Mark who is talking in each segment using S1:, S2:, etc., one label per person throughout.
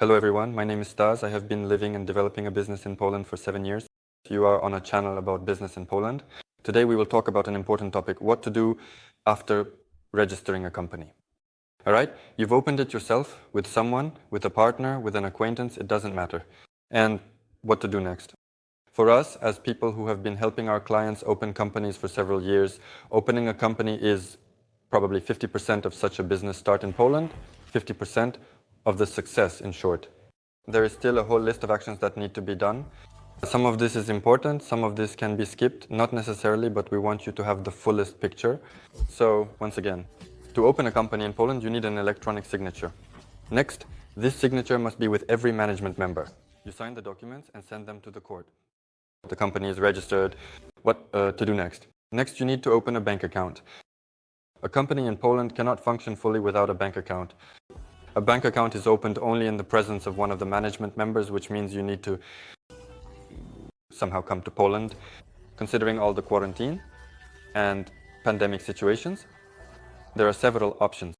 S1: Hello everyone, my name is Stas. I have been living and developing a business in Poland for 7 years. You are on a channel about business in Poland. Today we will talk about an important topic, what to do after registering a company. All right, you've opened it yourself with someone, with a partner, with an acquaintance, it doesn't matter. And what to do next? For us, as people who have been helping our clients open companies for several years, opening a company is probably 50% of such a business start in Poland, 50% of the success, in short. There is still a whole list of actions that need to be done. Some of this is important, some of this can be skipped, not necessarily, but we want you to have the fullest picture. So, once again, to open a company in Poland, you need an electronic signature. Next, this signature must be with every management member. You sign the documents and send them to the court. The company is registered. What to do next? Next, you need to open a bank account. A company in Poland cannot function fully without a bank account. A bank account is opened only in the presence of one of the management members, which means you need to somehow come to Poland. Considering all the quarantine and pandemic situations, there are several options.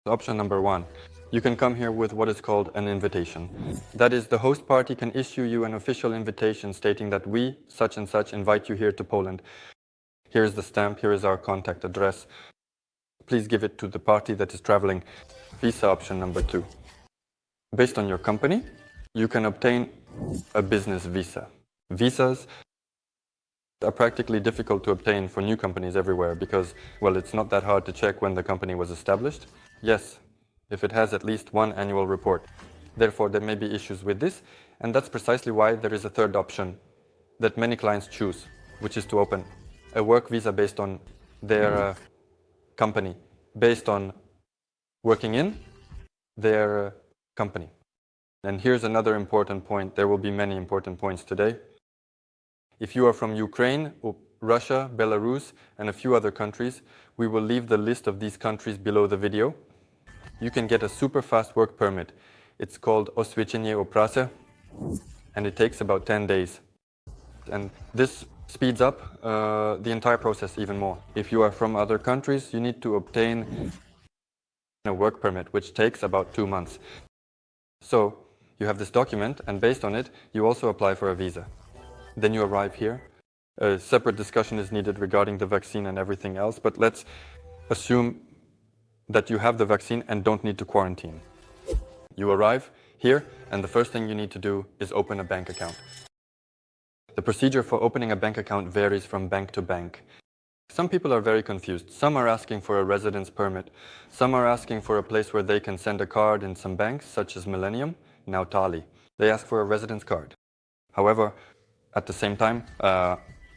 S1: Option number 1, you can come here with what is called an invitation. That is, the host party can issue you an official invitation stating that we, such and such, invite you here to Poland. Here is the stamp, here is our contact address. Please give it to the party that is traveling. Visa option number 2. Based on your company, you can obtain a business visa. Visas are practically difficult to obtain for new companies everywhere because, well, it's not that hard to check when the company was established. Yes, if it has at least one annual report. Therefore, there may be issues with this, and that's precisely why there is a third option that many clients choose, which is to open a work visa based on their company, based on working in their company. And here's another important point. There will be many important points today. If you are from Ukraine, Russia, Belarus, and a few other countries, we will leave the list of these countries below the video. You can get a super fast work permit. It's called oświadczenie o pracy, and it takes about 10 days. And this speeds up the entire process even more. If you are from other countries, you need to obtain a work permit, which takes about 2 months. So you have this document, and based on it, you also apply for a visa. Then you arrive here. A separate discussion is needed regarding the vaccine and everything else, but let's assume that you have the vaccine and don't need to quarantine. You arrive here, and the first thing you need to do is open a bank account. The procedure for opening a bank account varies from bank to bank. Some people are very confused. Some are asking for a residence permit. Some are asking for a place where they can send a card in some banks, such as Millennium, now Tali. They ask for a residence card. However, at the same time,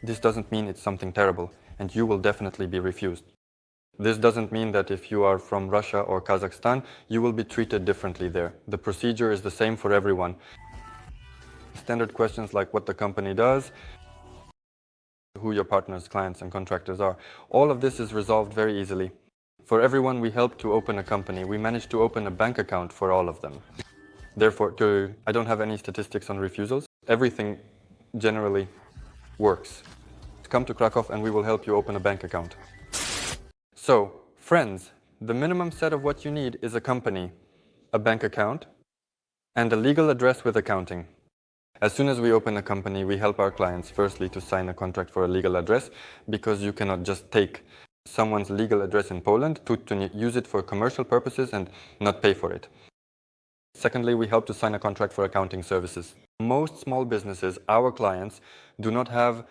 S1: this doesn't mean it's something terrible, and you will definitely be refused. This doesn't mean that if you are from Russia or Kazakhstan, you will be treated differently there. The procedure is the same for everyone. Standard questions like what the company does, who your partners, clients, and contractors are. All of this is resolved very easily. For everyone we help to open a company, we managed to open a bank account for all of them. Therefore, I don't have any statistics on refusals. Everything generally works. Come to Krakow and we will help you open a bank account. So, friends, the minimum set of what you need is a company, a bank account, and a legal address with accounting. As soon as we open a company, we help our clients firstly to sign a contract for a legal address, because you cannot just take someone's legal address in Poland to use it for commercial purposes and not pay for it. Secondly, we help to sign a contract for accounting services. Most small businesses, our clients, do not have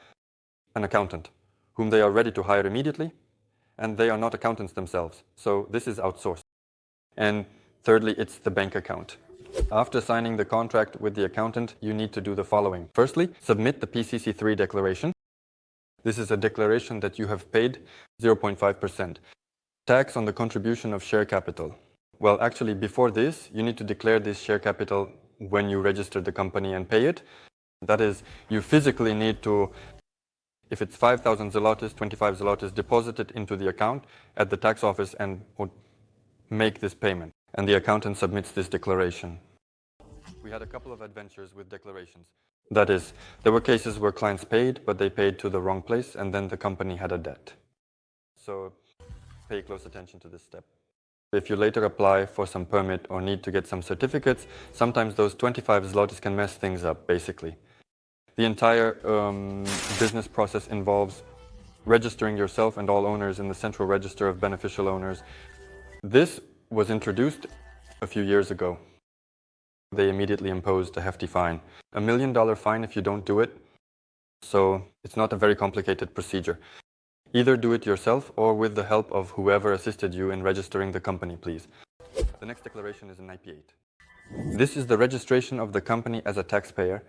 S1: an accountant whom they are ready to hire immediately, and they are not accountants themselves. So this is outsourced. And thirdly, it's the bank account. After signing the contract with the accountant, you need to do the following. Firstly, submit the PCC3 declaration. This is a declaration that you have paid 0.5%. Tax on the contribution of share capital. Well, actually, before this, you need to declare this share capital when you register the company and pay it. That is, you physically need to, if it's 5,000 zlotys, 25 zlotys, deposit it into the account at the tax office and make this payment. And the accountant submits this declaration. We had a couple of adventures with declarations. That is, there were cases where clients paid, but they paid to the wrong place, and then the company had a debt. So pay close attention to this step. If you later apply for some permit or need to get some certificates, sometimes those 25 zlotys can mess things up, basically. The entire business process involves registering yourself and all owners in the Central Register of Beneficial Owners. This was introduced a few years ago. They immediately imposed a hefty fine. $1 million fine if you don't do it. So it's not a very complicated procedure. Either do it yourself or with the help of whoever assisted you in registering the company, please. The next declaration is in IP8. This is the registration of the company as a taxpayer.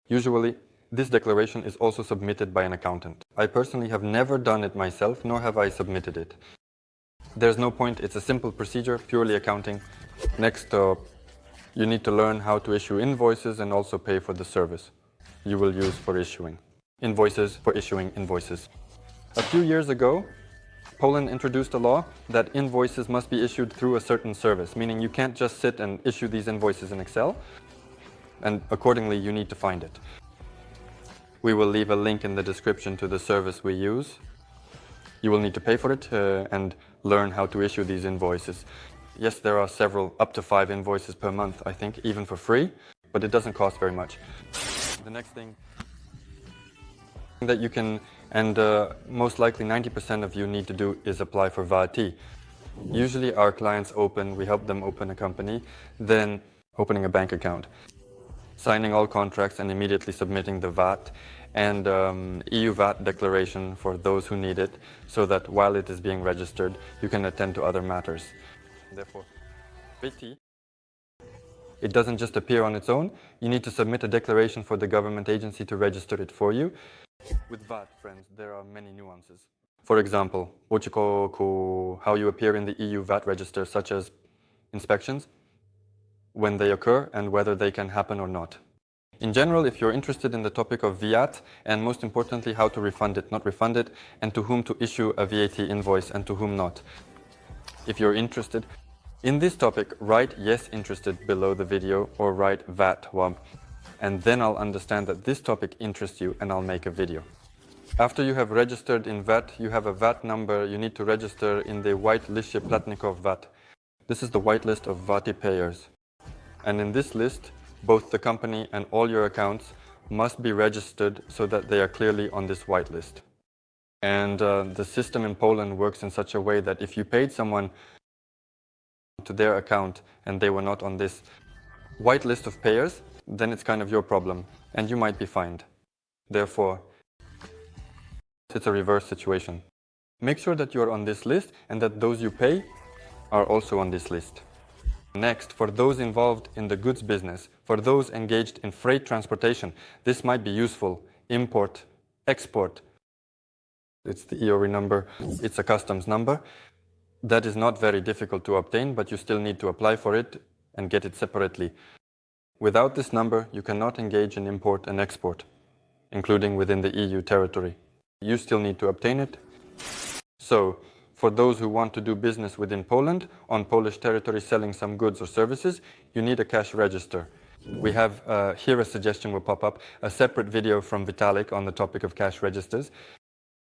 S1: Usually, this declaration is also submitted by an accountant. I personally have never done it myself, nor have I submitted it. There's no point, it's a simple procedure, purely accounting. Next, you need to learn how to issue invoices and also pay for the service you will use for issuing. Invoices for issuing invoices. A few years ago, Poland introduced a law that invoices must be issued through a certain service, meaning you can't just sit and issue these invoices in Excel, and accordingly you need to find it. We will leave a link in the description to the service we use. You will need to pay for it and learn how to issue these invoices. Yes, there are several, up to 5 invoices per month, I think, even for free, but it doesn't cost very much. The next thing that you can, and most likely 90% of you need to do, is apply for VAT. Usually our clients we help them open a company, then opening a bank account, signing all contracts and immediately submitting the VAT and EU VAT declaration for those who need it, so that while it is being registered, you can attend to other matters. Therefore, VAT, it doesn't just appear on its own. You need to submit a declaration for the government agency to register it for you. With VAT, friends, there are many nuances. For example, how you appear in the EU VAT register, such as inspections, when they occur, and whether they can happen or not. In general, if you're interested in the topic of VAT, and most importantly, how to refund it, not refund it, and to whom to issue a VAT invoice and to whom not. If you're interested in this topic, write yes interested below the video or write VAT WAB, and then I'll understand that this topic interests you and I'll make a video. After you have registered in VAT, you have a VAT number you need to register in the white list Platnikov VAT. This is the white list of VAT payers. And in this list, both the company and all your accounts must be registered so that they are clearly on this white list. And the system in Poland works in such a way that if you paid someone to their account and they were not on this white list of payers, then it's kind of your problem and you might be fined. Therefore, it's a reverse situation. Make sure that you're on this list and that those you pay are also on this list. Next, for those involved in the goods business, for those engaged in freight transportation, this might be useful. Import, export. It's the EORI number, it's a customs number. That is not very difficult to obtain, but you still need to apply for it and get it separately. Without this number, you cannot engage in import and export, including within the EU territory. You still need to obtain it. So, for those who want to do business within Poland, on Polish territory selling some goods or services, you need a cash register. We have, here a suggestion will pop up, a separate video from Vitalik on the topic of cash registers.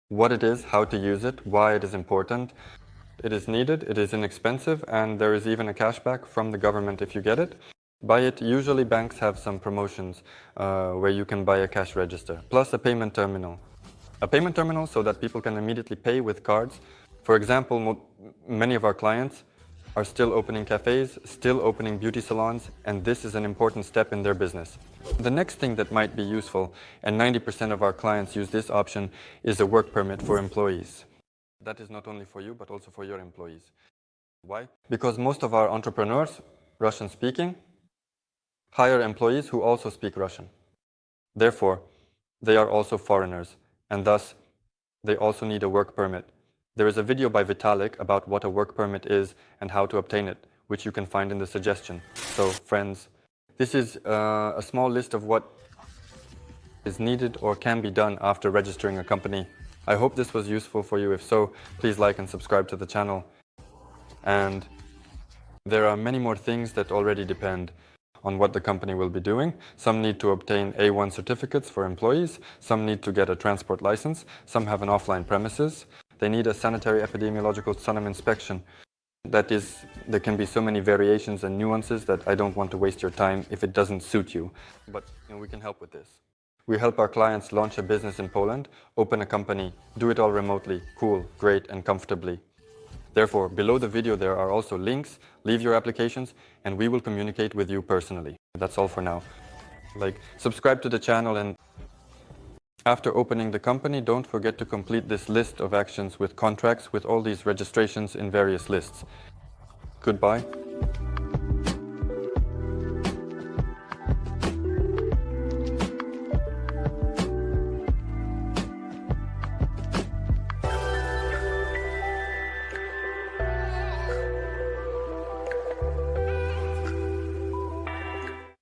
S1: What it is, how to use it, why it is important. It is needed, it is inexpensive, and there is even a cashback from the government if you get it. Buy it. Usually banks have some promotions where you can buy a cash register, plus a payment terminal. A payment terminal so that people can immediately pay with cards. For example, many of our clients are still opening cafes, still opening beauty salons, and this is an important step in their business. The next thing that might be useful, and 90% of our clients use this option, is a work permit for employees. That is not only for you, but also for your employees. Why? Because most of our entrepreneurs, Russian speaking, hire employees who also speak Russian. Therefore, they are also foreigners, and thus they also need a work permit. There is a video by Vitalik about what a work permit is and how to obtain it, which you can find in the suggestion. So, friends, this is a small list of what is needed or can be done after registering a company. I hope this was useful for you. If so, please like and subscribe to the channel. And there are many more things that already depend on what the company will be doing. Some need to obtain A1 certificates for employees. Some need to get a transport license. Some have an offline premises. They need a sanitary epidemiological SONAM inspection. That is, there can be so many variations and nuances that I don't want to waste your time if it doesn't suit you. But we can help with this. We help our clients launch a business in Poland, open a company, do it all remotely, cool, great, and comfortably. Therefore, below the video there are also links, leave your applications, and we will communicate with you personally. That's all for now. Subscribe to the channel, and after opening the company, don't forget to complete this list of actions with contracts with all these registrations in various lists. Goodbye.